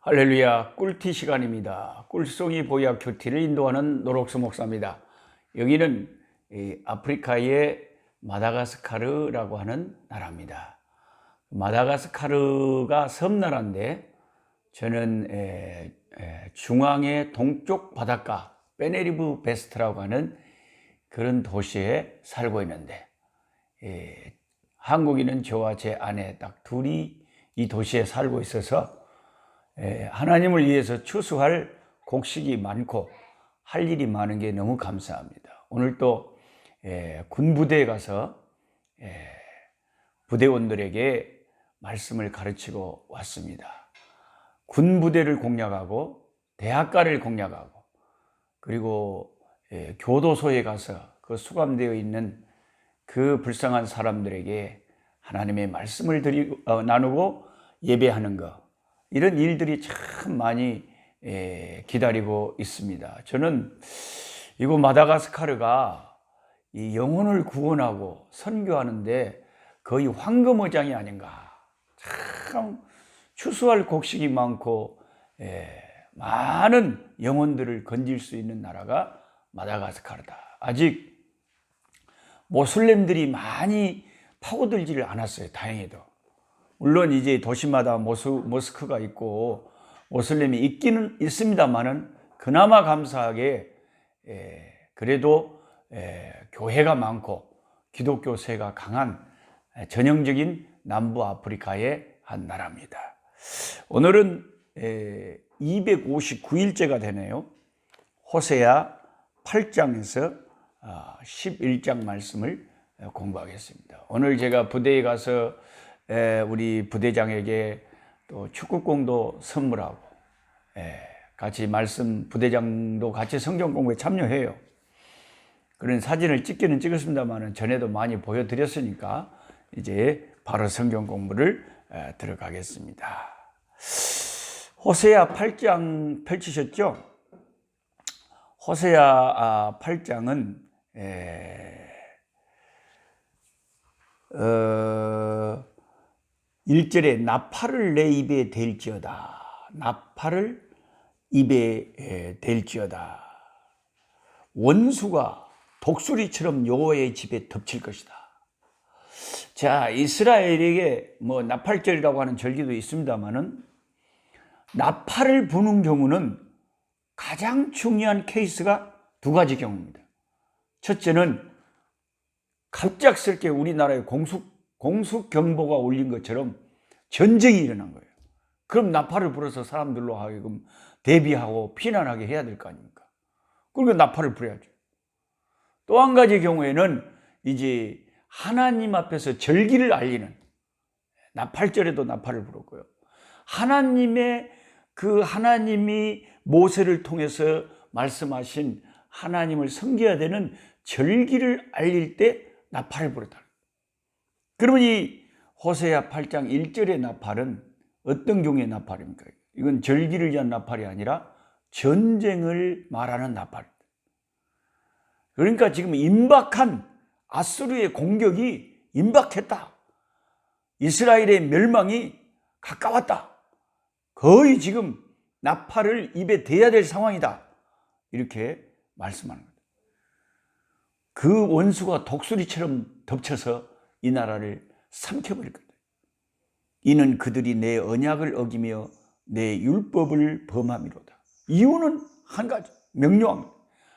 할렐루야, 꿀티 시간입니다. 꿀송이 보약 큐티를 인도하는 노록수 목사입니다. 여기는 아프리카의 마다가스카르라고 하는 나라입니다. 마다가스카르가 섬나라인데 저는 중앙의 동쪽 바닷가 베네리브 베스트라고 하는 그런 도시에 살고 있는데 한국인은 저와 제 아내 딱 둘이 이 도시에 살고 있어서 하나님을 위해서 추수할 곡식이 많고 할 일이 많은 게 너무 감사합니다. 오늘 또 군부대에 가서 부대원들에게 말씀을 가르치고 왔습니다. 군부대를 공략하고 대학가를 공략하고 그리고 교도소에 가서 그 수감되어 있는 그 불쌍한 사람들에게 하나님의 말씀을 나누고 예배하는 것, 이런 일들이 참 많이 기다리고 있습니다. 저는 이곳 마다가스카르가 이 영혼을 구원하고 선교하는데 거의 황금어장이 아닌가. 참 추수할 곡식이 많고 많은 영혼들을 건질 수 있는 나라가 마다가스카르다. 아직 모슬렘들이 많이 파고들지를 않았어요. 다행히도. 물론 이제 도시마다 모스크가 있고 모슬렘이 있기는 있습니다만은 그나마 감사하게 그래도 교회가 많고 기독교세가 강한 전형적인 남부 아프리카의 한 나라입니다. 오늘은 259일째가 되네요. 호세아 8장에서 11장 말씀을 공부하겠습니다. 오늘 제가 부대에 가서 우리 부대장에게 또 축구공도 선물하고 같이 말씀, 부대장도 같이 성경 공부에 참여해요. 그런 사진을 찍기는 찍었습니다만 전에도 많이 보여드렸으니까 이제 바로 성경 공부를 들어가겠습니다. 호세아 8장 펼치셨죠? 호세아 8장은 1절에 나팔을 내 입에 댈지어다. 나팔을 입에 댈지어다. 원수가 독수리처럼 여호와의 집에 덮칠 것이다. 자, 이스라엘에게 나팔절이라고 하는 절기도 있습니다만은 나팔을 부는 경우는 가장 중요한 케이스가 두 가지 경우입니다. 첫째는 갑작스럽게 우리나라에 공수경보가 울린 것처럼 전쟁이 일어난 거예요. 그럼 나팔을 불어서 사람들로 하여금 대비하고 피난하게 해야 될 거 아닙니까? 그러니까 나팔을 불어야죠. 또 한 가지 경우에는 이제 하나님 앞에서 절기를 알리는 나팔절에도 나팔을 불었고요. 하나님이 모세를 통해서 말씀하신 하나님을 섬겨야 되는 절기를 알릴 때 나팔을 불었다. 그러면 이 호세아 8장 1절의 나팔은 어떤 경우의 나팔입니까? 이건 절기를 위한 나팔이 아니라 전쟁을 말하는 나팔입니다. 그러니까 지금 임박한 아수르의 공격이 임박했다. 이스라엘의 멸망이 가까웠다. 거의 지금 나팔을 입에 대야 될 상황이다. 이렇게 말씀하는 겁니다. 그 원수가 독수리처럼 덮쳐서 이 나라를 삼켜버릴 거다. 이는 그들이 내 언약을 어기며 내 율법을 범함이로다. 이유는 한 가지, 명료합니다.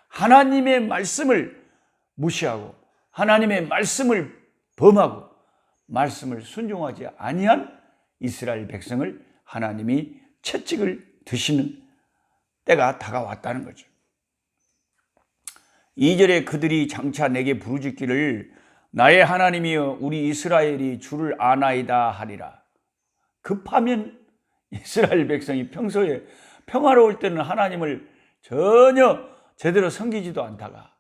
하나님의 말씀을 무시하고 하나님의 말씀을 범하고 말씀을 순종하지 아니한 이스라엘 백성을 하나님이 채찍을 드시는 때가 다가왔다는 거죠. 2절에 그들이 장차 내게 부르짖기를 나의 하나님이여 우리 이스라엘이 주를 아나이다 하리라. 급하면 이스라엘 백성이 평소에 평화로울 때는 하나님을 전혀 제대로 섬기지도 않다가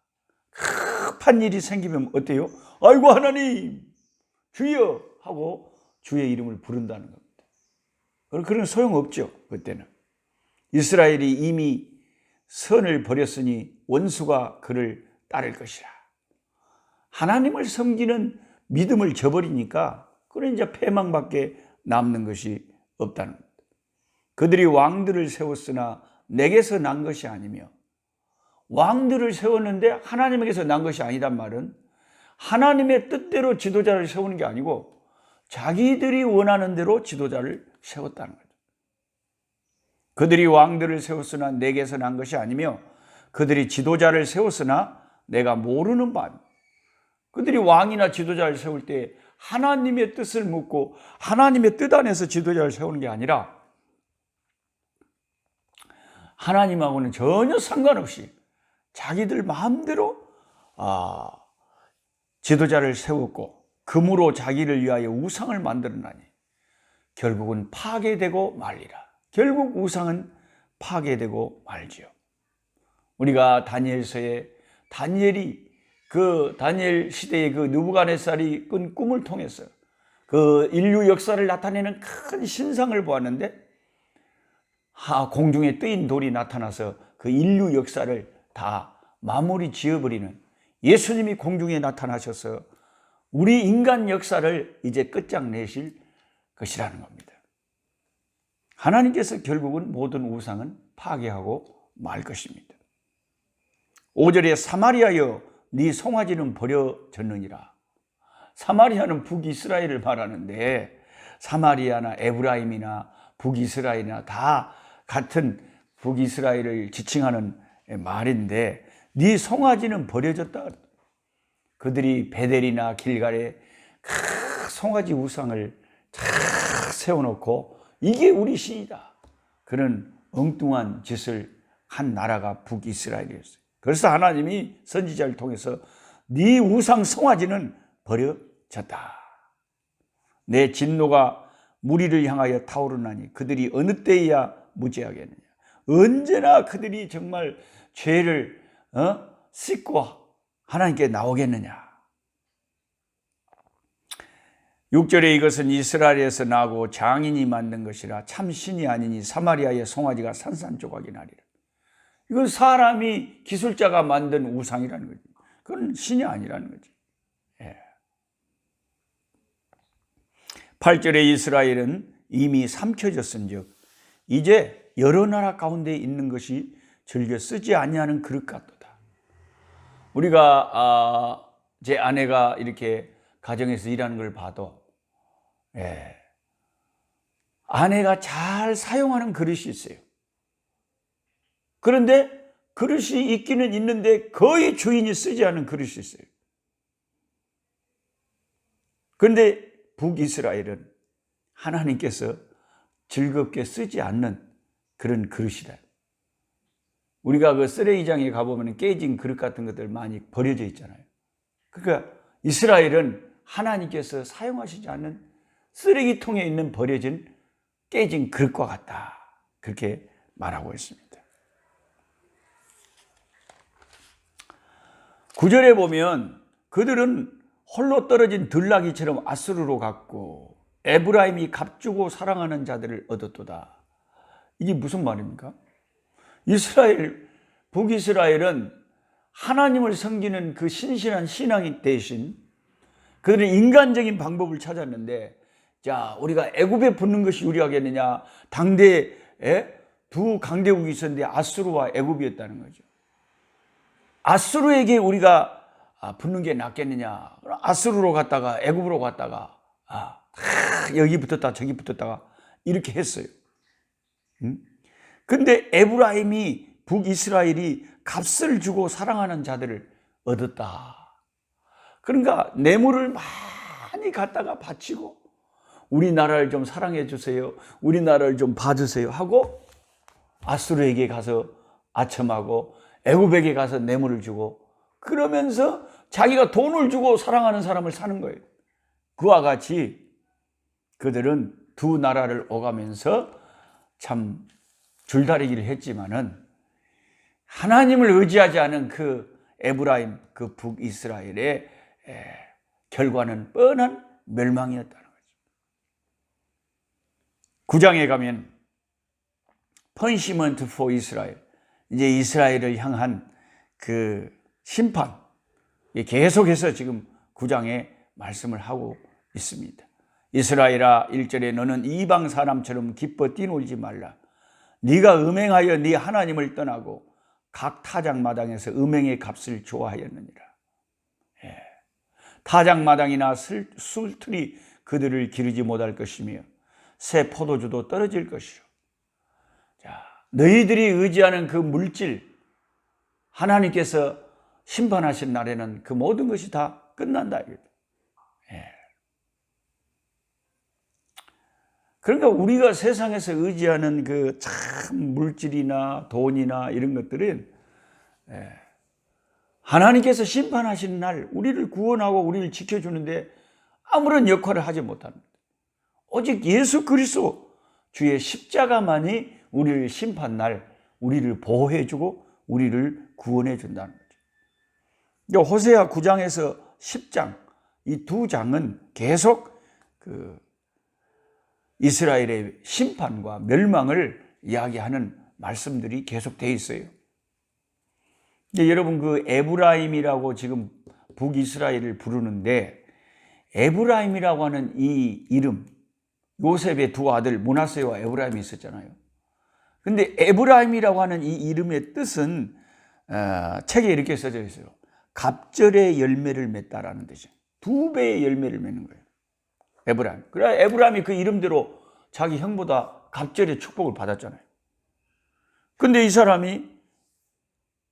급한 일이 생기면 어때요? 아이고 하나님 주여 하고 주의 이름을 부른다는 겁니다. 그런 소용없죠. 그때는 이스라엘이 이미 선을 버렸으니 원수가 그를 따를 것이라. 하나님을 섬기는 믿음을 저버리니까 그런 이제 패망밖에 남는 것이 없다는 겁니다. 그들이 왕들을 세웠으나 내게서 난 것이 아니며, 왕들을 세웠는데 하나님에게서 난 것이 아니란 말은 하나님의 뜻대로 지도자를 세우는 게 아니고 자기들이 원하는 대로 지도자를 세웠다는 거죠. 그들이 왕들을 세웠으나 내게서 난 것이 아니며 그들이 지도자를 세웠으나 내가 모르는 바입니다. 그들이 왕이나 지도자를 세울 때 하나님의 뜻을 묻고 하나님의 뜻 안에서 지도자를 세우는 게 아니라 하나님하고는 전혀 상관없이 자기들 마음대로 지도자를 세웠고 금으로 자기를 위하여 우상을 만들어나니 결국은 파괴되고 말리라. 결국 우상은 파괴되고 말지요. 우리가 다니엘서에 다니엘이 다니엘 시대의 느부갓네살이 꾼 꿈을 통해서 인류 역사를 나타내는 큰 신상을 보았는데 공중에 뜨인 돌이 나타나서 인류 역사를 다 마무리 지어버리는 예수님이 공중에 나타나셔서 우리 인간 역사를 이제 끝장내실 것이라는 겁니다. 하나님께서 결국은 모든 우상은 파괴하고 말 것입니다. 5절에 사마리아여 네 송아지는 버려졌느니라. 사마리아는 북이스라엘을 말하는데 사마리아나 에브라임이나 북이스라엘이나 다 같은 북이스라엘을 지칭하는 말인데 네 송아지는 버려졌다. 그들이 베델이나 길갈에 송아지 우상을 세워놓고 이게 우리 신이다. 그런 엉뚱한 짓을 한 나라가 북이스라엘이었어요. 그래서 하나님이 선지자를 통해서 네 우상 송아지는 버려졌다. 내 진노가 무리를 향하여 타오르나니 그들이 어느 때에야 무죄하겠느냐. 언제나 그들이 정말 죄를 씻고 하나님께 나오겠느냐. 6절에 이것은 이스라엘에서 나고 장인이 만든 것이라 참 신이 아니니 사마리아의 송아지가 산산조각이 나리라. 이건 사람이 기술자가 만든 우상이라는 거지. 그건 신이 아니라는 거지. 8절에 이스라엘은 이미 삼켜졌은즉 이제 여러 나라 가운데 있는 것이 즐겨 쓰지 아니하는 그릇 같도다. 우리가 제 아내가 이렇게 가정에서 일하는 걸 봐도 아내가 잘 사용하는 그릇이 있어요. 그런데 그릇이 있기는 있는데 거의 주인이 쓰지 않은 그릇이 있어요. 그런데 북이스라엘은 하나님께서 즐겁게 쓰지 않는 그런 그릇이다. 우리가 쓰레기장에 가보면 깨진 그릇 같은 것들 많이 버려져 있잖아요. 그러니까 이스라엘은 하나님께서 사용하시지 않는 쓰레기통에 있는 버려진 깨진 그릇과 같다. 그렇게 말하고 있습니다. 9절에 보면 그들은 홀로 떨어진 들나귀처럼 아수르로 갔고 에브라임이 값주고 사랑하는 자들을 얻었도다. 이게 무슨 말입니까? 북이스라엘은 하나님을 섬기는 그 신실한 신앙이 대신 그들은 인간적인 방법을 찾았는데, 자, 우리가 애굽에 붙는 것이 유리하겠느냐? 당대에 두 강대국이 있었는데 아수르와 애굽이었다는 거죠. 아수르에게 우리가 붙는 게 낫겠느냐? 아수르로 갔다가 애굽으로 갔다가 여기 붙었다 저기 붙었다가 이렇게 했어요. 근데 에브라임이 북이스라엘이 값을 주고 사랑하는 자들을 얻었다. 그러니까 뇌물을 많이 갖다가 바치고 우리나라를 좀 사랑해 주세요. 우리나라를 좀 봐주세요 하고 아수르에게 가서 아첨하고 애굽에게 가서 뇌물을 주고 그러면서 자기가 돈을 주고 사랑하는 사람을 사는 거예요. 그와 같이 그들은 두 나라를 오가면서 참 줄다리기를 했지만은 하나님을 의지하지 않은 그 에브라임, 그 북이스라엘의 결과는 뻔한 멸망이었다는 거죠. 9장에 가면 punishment for Israel, 이제 이스라엘을 향한 그 심판, 계속해서 지금 9장에 말씀을 하고 있습니다. 이스라엘아, 1절에 너는 이방 사람처럼 기뻐 뛰놀지 말라. 네가 음행하여 네 하나님을 떠나고 각 타작마당에서 음행의 값을 좋아하였느니라. 타작마당이나 술틀이 그들을 기르지 못할 것이며 새 포도주도 떨어질 것이요. 자, 너희들이 의지하는 그 물질, 하나님께서 심판하신 날에는 그 모든 것이 다 끝난다. 그러니까 우리가 세상에서 의지하는 그 참 물질이나 돈이나 이런 것들은 하나님께서 심판하시는 날 우리를 구원하고 우리를 지켜주는데 아무런 역할을 하지 못합니다. 오직 예수 그리스도 주의 십자가만이 우리를 심판날 우리를 보호해주고 우리를 구원해준다는 거죠. 호세아 9장에서 10장 이 두 장은 계속 그 이스라엘의 심판과 멸망을 이야기하는 말씀들이 계속되어 있어요. 여러분 그 에브라임이라고 지금 북이스라엘을 부르는데 에브라임이라고 하는 이 이름, 요셉의 두 아들 므낫세와 에브라임이 있었잖아요. 근데 에브라임이라고 하는 이 이름의 뜻은 책에 이렇게 써져 있어요. 갑절의 열매를 맺다라는 뜻이죠. 2배의 열매를 맺는 거예요. 에브라임. 그래 에브라임이 그 이름대로 자기 형보다 갑절의 축복을 받았잖아요. 근데 이 사람이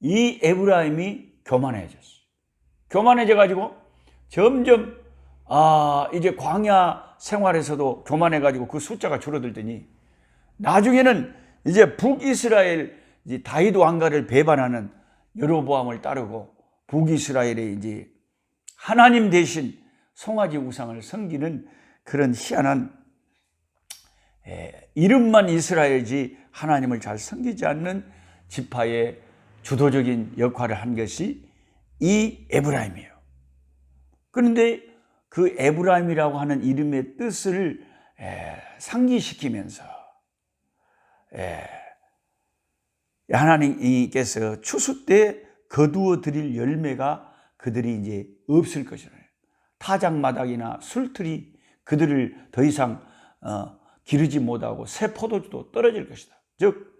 이 에브라임이 교만해졌어요. 교만해져 가지고 점점 이제 광야 생활에서도 교만해 가지고 그 숫자가 줄어들더니 나중에는 이제 북이스라엘 이제 다윗 왕가를 배반하는 여로보암을 따르고 북이스라엘에 이제 하나님 대신 송아지 우상을 섬기는 그런 희한한 이름만 이스라엘이지 하나님을 잘 섬기지 않는 지파의 주도적인 역할을 한 것이 이 에브라임이에요. 그런데 그 에브라임이라고 하는 이름의 뜻을 상기시키면서 하나님께서 추수 때 거두어 드릴 열매가 그들이 이제 없을 것이라. 타작마당이나 술틀이 그들을 더 이상 기르지 못하고 새 포도주도 떨어질 것이다. 즉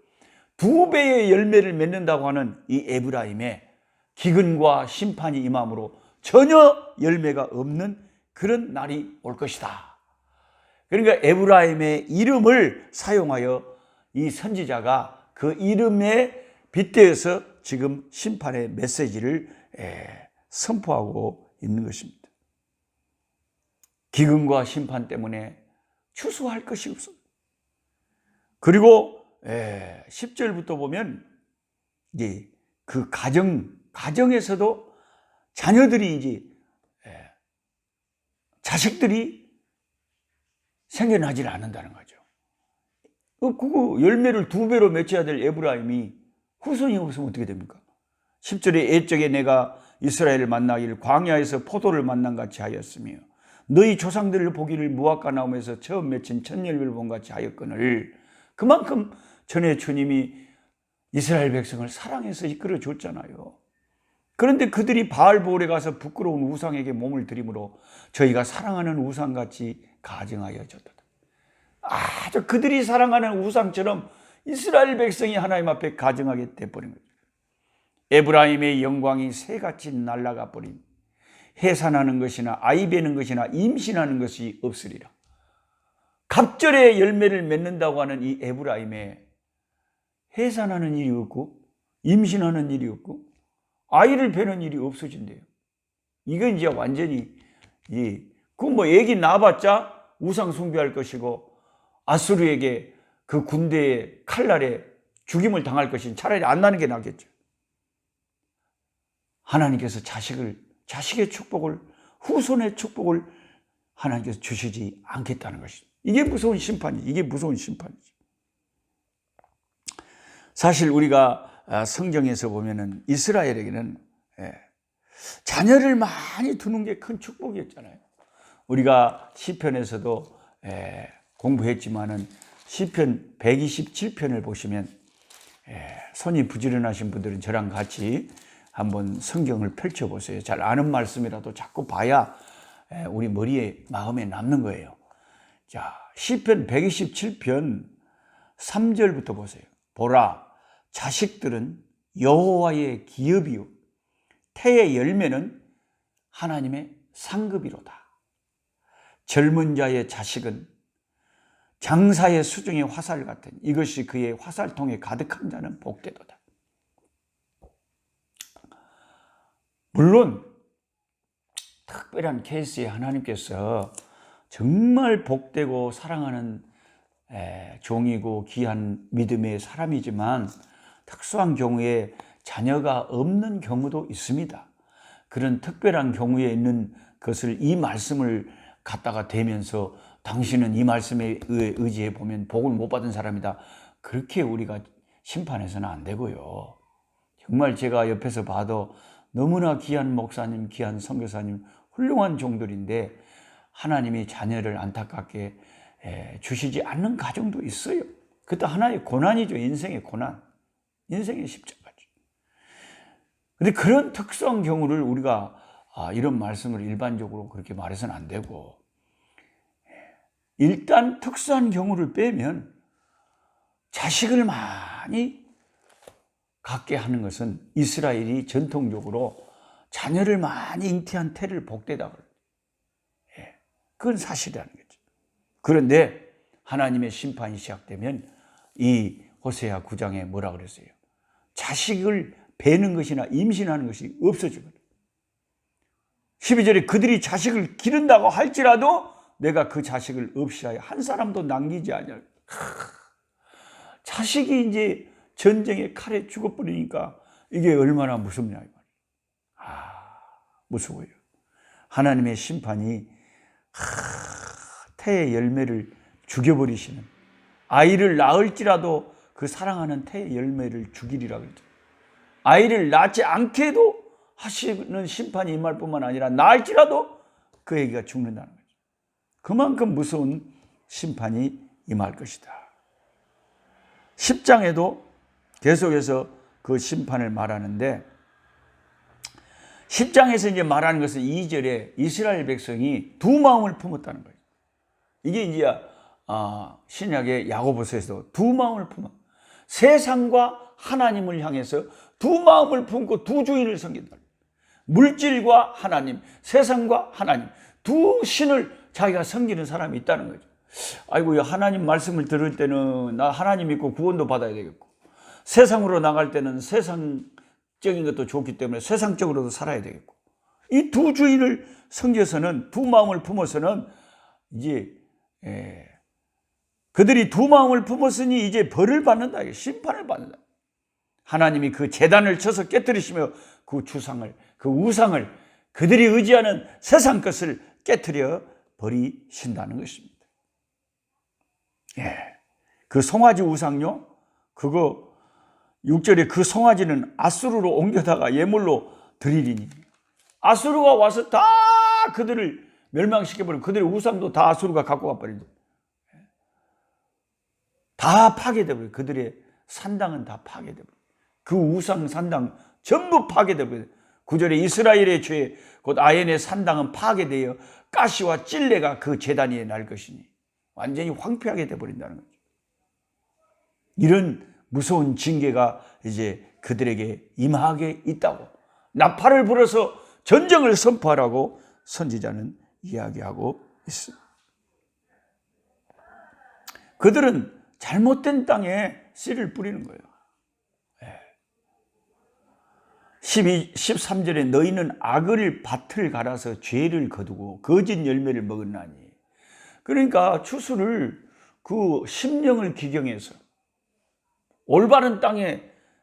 2배의 열매를 맺는다고 하는 이 에브라임의 기근과 심판이 임함으로 전혀 열매가 없는 그런 날이 올 것이다. 그러니까 에브라임의 이름을 사용하여 이 선지자가 그 이름에 빗대어서 지금 심판의 메시지를 선포하고 있는 것입니다. 기근과 심판 때문에 추수할 것이 없어. 그리고 10절부터 보면 이제 그 가정에서도 자녀들이 이제 자식들이 생겨나질 않는다는 거죠. 그거 열매를 2배로 맺혀야 될 에브라임이 후손이 없으면 어떻게 됩니까? 10절에 옛적에 내가 이스라엘을 만나기를 광야에서 포도를 만난 같이 하였으며 너희 조상들을 보기를 무화과나무에서 처음 맺힌 첫 열매를 본 같이 하였거늘 그만큼 전에 주님이 이스라엘 백성을 사랑해서 이끌어 줬잖아요. 그런데 그들이 바알보올에 가서 부끄러운 우상에게 몸을 들이므로 저희가 사랑하는 우상같이 가증하여 줬다. 아주 그들이 사랑하는 우상처럼 이스라엘 백성이 하나님 앞에 가증하게 돼버린 거죠. 에브라임의 영광이 새같이 날아가 버린 해산하는 것이나 아이 베는 것이나 임신하는 것이 없으리라. 갑절의 열매를 맺는다고 하는 이 에브라임에 해산하는 일이 없고 임신하는 일이 없고 아이를 베는 일이 없어진대요. 이건 이제 완전히 그 뭐 애기 낳아봤자 우상 숭배할 것이고 아수르에게 그 군대의 칼날에 죽임을 당할 것이니 차라리 안 나는 게 낫겠죠. 하나님께서 자식의 축복을, 후손의 축복을 하나님께서 주시지 않겠다는 것이죠. 이게 무서운 심판이지. 이게 무서운 심판이지. 사실 우리가 성경에서 보면은 이스라엘에게는 자녀를 많이 두는 게 큰 축복이었잖아요. 우리가 시편에서도 공부했지만은 시편 127편을 보시면 손이 부지런하신 분들은 저랑 같이 한번 성경을 펼쳐보세요. 잘 아는 말씀이라도 자꾸 봐야 우리 머리에 마음에 남는 거예요. 자, 시편 127편 3절부터 보세요. 보라, 자식들은 여호와의 기업이요 태의 열매는 하나님의 상급이로다. 젊은 자의 자식은 장사의 수중의 화살 같은 이것이 그의 화살통에 가득한 자는 복되도다. 물론 특별한 케이스에 하나님께서 정말 복되고 사랑하는 종이고 귀한 믿음의 사람이지만 특수한 경우에 자녀가 없는 경우도 있습니다. 그런 특별한 경우에 있는 것을 이 말씀을 갖다가 대면서 당신은 이 말씀에 의지해 보면 복을 못 받은 사람이다. 그렇게 우리가 심판해서는 안 되고요. 정말 제가 옆에서 봐도 너무나 귀한 목사님, 귀한 선교사님, 훌륭한 종들인데 하나님이 자녀를 안타깝게 주시지 않는 가정도 있어요. 그것도 하나의 고난이죠. 인생의 고난, 인생의 십자가죠. 근데 그런 특수한 경우를 우리가 이런 말씀을 일반적으로 그렇게 말해서는 안 되고, 일단 특수한 경우를 빼면 자식을 많이 갖게 하는 것은 이스라엘이 전통적으로 자녀를 많이 잉태한 태를 복되다 그래요. 그건 사실이라는 거죠. 그런데 하나님의 심판이 시작되면 이 호세아 9장에 뭐라 그랬어요? 자식을 베는 것이나 임신하는 것이 없어지거든. 12절에 그들이 자식을 기른다고 할지라도 내가 그 자식을 없이 하여 한 사람도 남기지 아니할. 자식이 이제 전쟁의 칼에 죽어버리니까 이게 얼마나 무섭냐. 무서워요. 하나님의 심판이 태의 열매를 죽여버리시는, 아이를 낳을지라도 그 사랑하는 태의 열매를 죽이리라 그랬죠. 아이를 낳지 않게도 하시는 심판이 임할 뿐만 아니라 낳을지라도 그 애기가 죽는다는 거죠. 그만큼 무서운 심판이 임할 것이다. 10장에도 계속해서 그 심판을 말하는데 10장에서 이제 말하는 것은 2절에 이스라엘 백성이 두 마음을 품었다는 거예요. 이게 이제 신약의 야고보서에서 두 마음을 품어, 세상과 하나님을 향해서 두 마음을 품고 두 주인을 섬긴다. 물질과 하나님, 세상과 하나님, 두 신을 자기가 섬기는 사람이 있다는 거죠. 아이고, 하나님 말씀을 들을 때는 나 하나님 믿고 구원도 받아야 되겠고, 세상으로 나갈 때는 세상적인 것도 좋기 때문에 세상적으로도 살아야 되겠고, 이 두 주인을 섬겨서는, 두 마음을 품어서는 이제 그들이 두 마음을 품었으니 이제 벌을 받는다, 심판을 받는다. 하나님이 그 제단을 쳐서 깨뜨리시며 그 주상을, 그 우상을, 그들이 의지하는 세상 것을 깨뜨려 버리신다는 것입니다. 그 송아지 우상요, 그거 6절에 그 송아지는 아수르로 옮겨다가 예물로 드리리니, 아수르가 와서 다 그들을 멸망시켜버리고 그들의 우상도 다 아수르가 갖고 가버린다. 다 파괴되버려요. 그들의 산당은 다 파괴되버려요. 그 우상 산당 전부 파괴되버려요. 9절에 이스라엘의 죄 곧 아엔의 산당은 파괴되어 가시와 찔레가 그 제단 위에 날 것이니 완전히 황폐하게 되어버린다는 거죠. 이런 무서운 징계가 이제 그들에게 임하게 있다고, 나팔을 불어서 전쟁을 선포하라고 선지자는 이야기하고 있습니다. 그들은 잘못된 땅에 씨를 뿌리는 거예요. 13절에 너희는 악을 밭을 갈아서 죄를 거두고 거짓 열매를 먹었나니, 그러니까 추수를 그 심령을 기경해서 올바른 땅에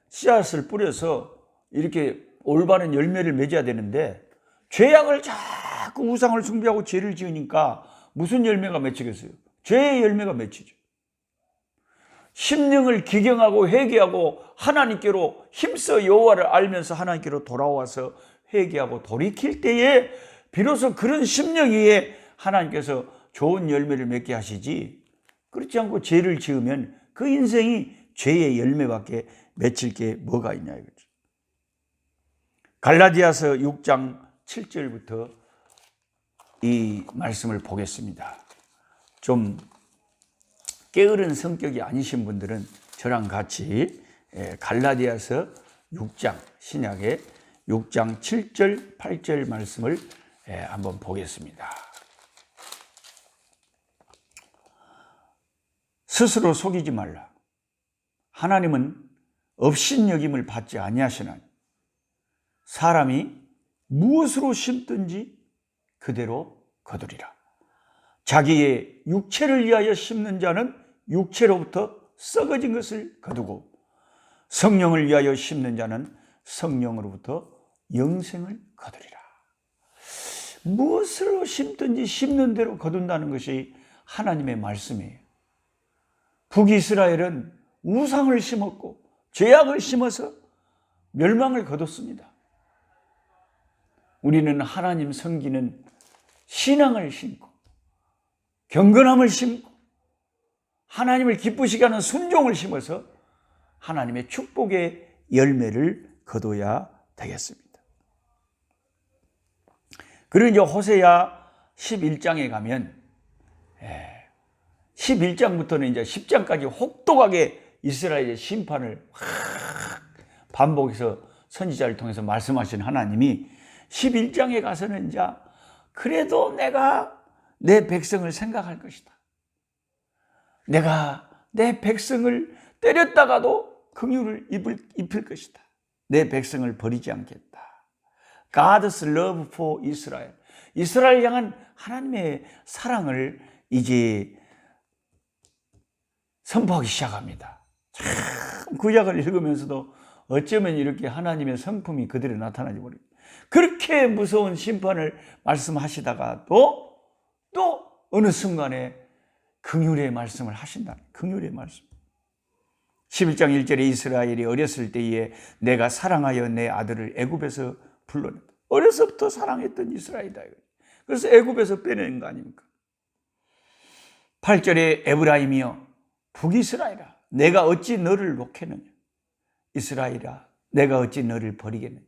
씨앗을 뿌려서 이렇게 올바른 열매를 맺어야 되는데 죄악을 자꾸 우상을 숭배하고 죄를 지으니까 무슨 열매가 맺히겠어요? 죄의 열매가 맺히죠. 심령을 기경하고 회개하고 하나님께로 힘써 여호와를 알면서 하나님께로 돌아와서 회개하고 돌이킬 때에 비로소 그런 심령 위에 하나님께서 좋은 열매를 맺게 하시지, 그렇지 않고 죄를 지으면 그 인생이 죄의 열매밖에 맺힐 게 뭐가 있냐 이거죠. 갈라디아서 6장 7절부터 이 말씀을 보겠습니다. 좀 게으른 성격이 아니신 분들은 저랑 같이 갈라디아서 6장, 신약의 6장 7절, 8절 말씀을 한번 보겠습니다. 스스로 속이지 말라. 하나님은 업신여김을 받지 아니하시나니 사람이 무엇으로 심든지 그대로 거두리라. 자기의 육체를 위하여 심는 자는 육체로부터 썩어진 것을 거두고 성령을 위하여 심는 자는 성령으로부터 영생을 거두리라. 무엇으로 심든지 심는 대로 거둔다는 것이 하나님의 말씀이에요. 북이스라엘은 우상을 심었고 죄악을 심어서 멸망을 거뒀습니다. 우리는 하나님 섬기는 신앙을 심고 경건함을 심고 하나님을 기쁘시게 하는 순종을 심어서 하나님의 축복의 열매를 거둬야 되겠습니다. 그리고 이제 호세야 11장에 가면 11장부터는 이제 10장까지 혹독하게 이스라엘의 심판을 반복해서 선지자를 통해서 말씀하신 하나님이 11장에 가서는 이제 그래도 내가 내 백성을 생각할 것이다. 내가 내 백성을 때렸다가도 긍휼을 입힐 것이다. 내 백성을 버리지 않겠다. God's love for Israel. 이스라엘 향한 하나님의 사랑을 이제 선포하기 시작합니다. 참 구약을 읽으면서도 어쩌면 이렇게 하나님의 성품이 그들에 나타나지 모르겠다. 그렇게 무서운 심판을 말씀하시다가 또 어느 순간에 긍휼의 말씀을 하신다. 긍휼의 말씀. 11장 1절에 이스라엘이 어렸을 때에 내가 사랑하여 내 아들을 애굽에서 불러냈다. 어려서부터 사랑했던 이스라엘이다. 그래서 애굽에서 빼내는 거 아닙니까? 8절에 에브라임이여 북이스라엘아 내가 어찌 너를 놓겠느냐. 이스라엘아 내가 어찌 너를 버리겠느냐.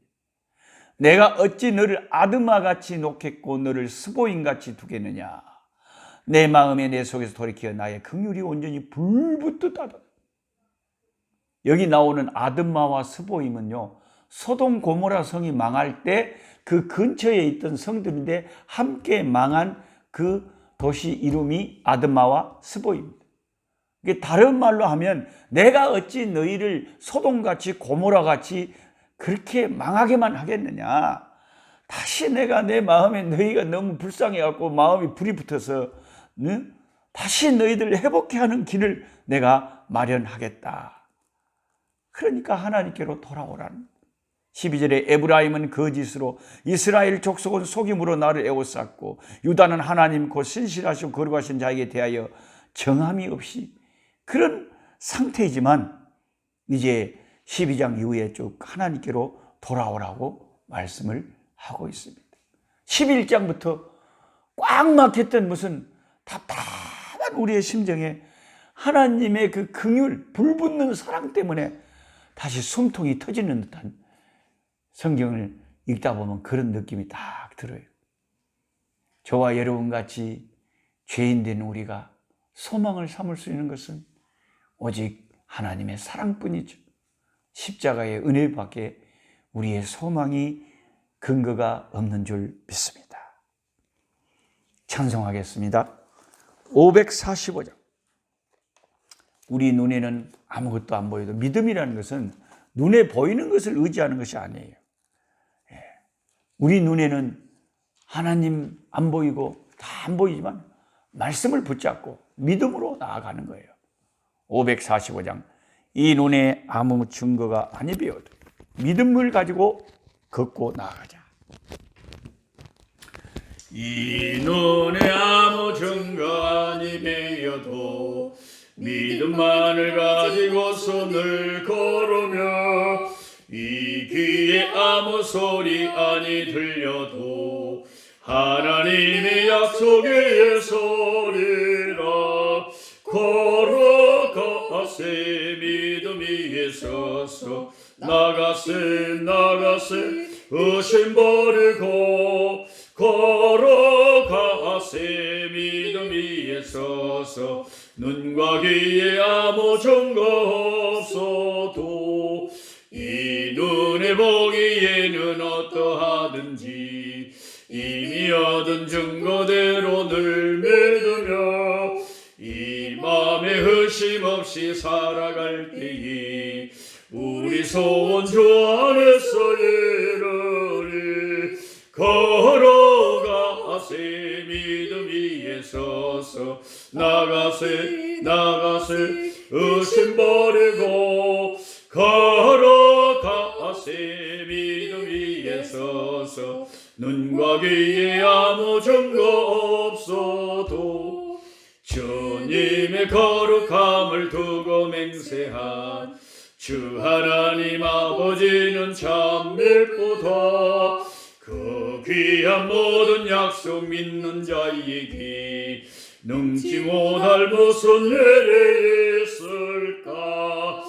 내가 어찌 너를 아드마같이 놓겠고 너를 스보임같이 두겠느냐. 내 마음에 내 속에서 돌이켜 나의 긍휼이 온전히 불붙듯하다. 여기 나오는 아드마와 스보임은요 소돔 고모라 성이 망할 때 그 근처에 있던 성들인데 함께 망한 그 도시 이름이 아드마와 스보임입니다. 다른 말로 하면 내가 어찌 너희를 소돔같이 고모라같이 그렇게 망하게만 하겠느냐. 다시 내가 내 마음에 너희가 너무 불쌍해갖고 마음이 불이 붙어서 다시 너희들을 회복해 하는 길을 내가 마련하겠다. 그러니까 하나님께로 돌아오라는. 12절에 에브라임은 거짓으로 이스라엘 족속은 속임으로 나를 에워쌌고 유다는 하나님 곧 신실하시고 거룩하신 자에게 대하여 정함이 없이 그런 상태이지만 이제 12장 이후에 쭉 하나님께로 돌아오라고 말씀을 하고 있습니다. 11장부터 꽉 막혔던 무슨 답답한 우리의 심정에 하나님의 그 긍휼, 불붙는 사랑 때문에 다시 숨통이 터지는 듯한 성경을 읽다 보면 그런 느낌이 딱 들어요. 저와 여러분같이 죄인된 우리가 소망을 삼을 수 있는 것은 오직 하나님의 사랑뿐이죠. 십자가의 은혜밖에 우리의 소망이 근거가 없는 줄 믿습니다. 찬송하겠습니다. 545장. 우리 눈에는 아무것도 안 보여도 믿음이라는 것은 눈에 보이는 것을 의지하는 것이 아니에요. 우리 눈에는 하나님 안 보이고 다 안 보이지만 말씀을 붙잡고 믿음으로 나아가는 거예요. 545장. 이 눈에 아무 증거가 아니 되어도 믿음을 가지고 걷고 나아가자. 이 눈에 아무 증거 아니 되어도 믿음만을 가지고서 늘 걸으며 이 귀에 아무 소리 아니 들려도 하나님의 약속의 소리라 걸어가세 믿음 위에 서서 나가세 의심 버리고 걸어가세 믿음 위에 서서 눈과 귀에 아무 증거 없어도 이 눈에 보기에는 어떠하든지 이미 얻은 증거대로 늘 믿으며 이 맘에 의심 없이 살아갈 때에 우리 소원 주 안에서 이르리. 걸어가세 믿음 위에 서서 나가세 의심 버리고 걸어가세 믿음 위에 서서 눈과 귀에 아무 증거 없어도 주님의 거룩함을 두고 맹세한 주 하나님 아버지는 참 밉보다 그 귀한 모든 약속 믿는 자에게 능지 못할 무슨 일이 있을까.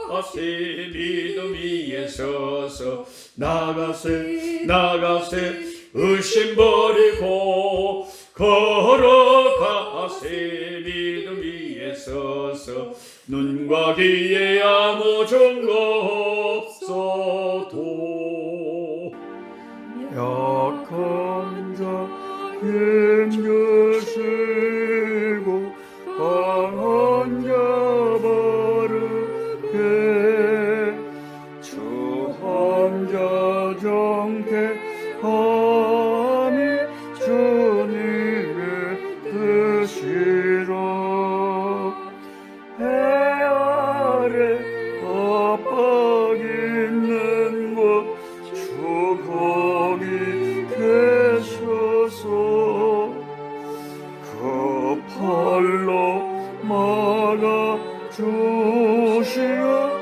걸어가세 믿음 위에 서서 나가세 의심 버리고 걸어가세 믿음 위에 서서 눈과 귀에 아무 증거 없어도 약한 자 힘주시고 강한 자 바르게 주한 자 정택함이 주님의 뜻이라. 해 아래 압박 있는 곳 주 거기 계셔서 그 팔로 막아 주시어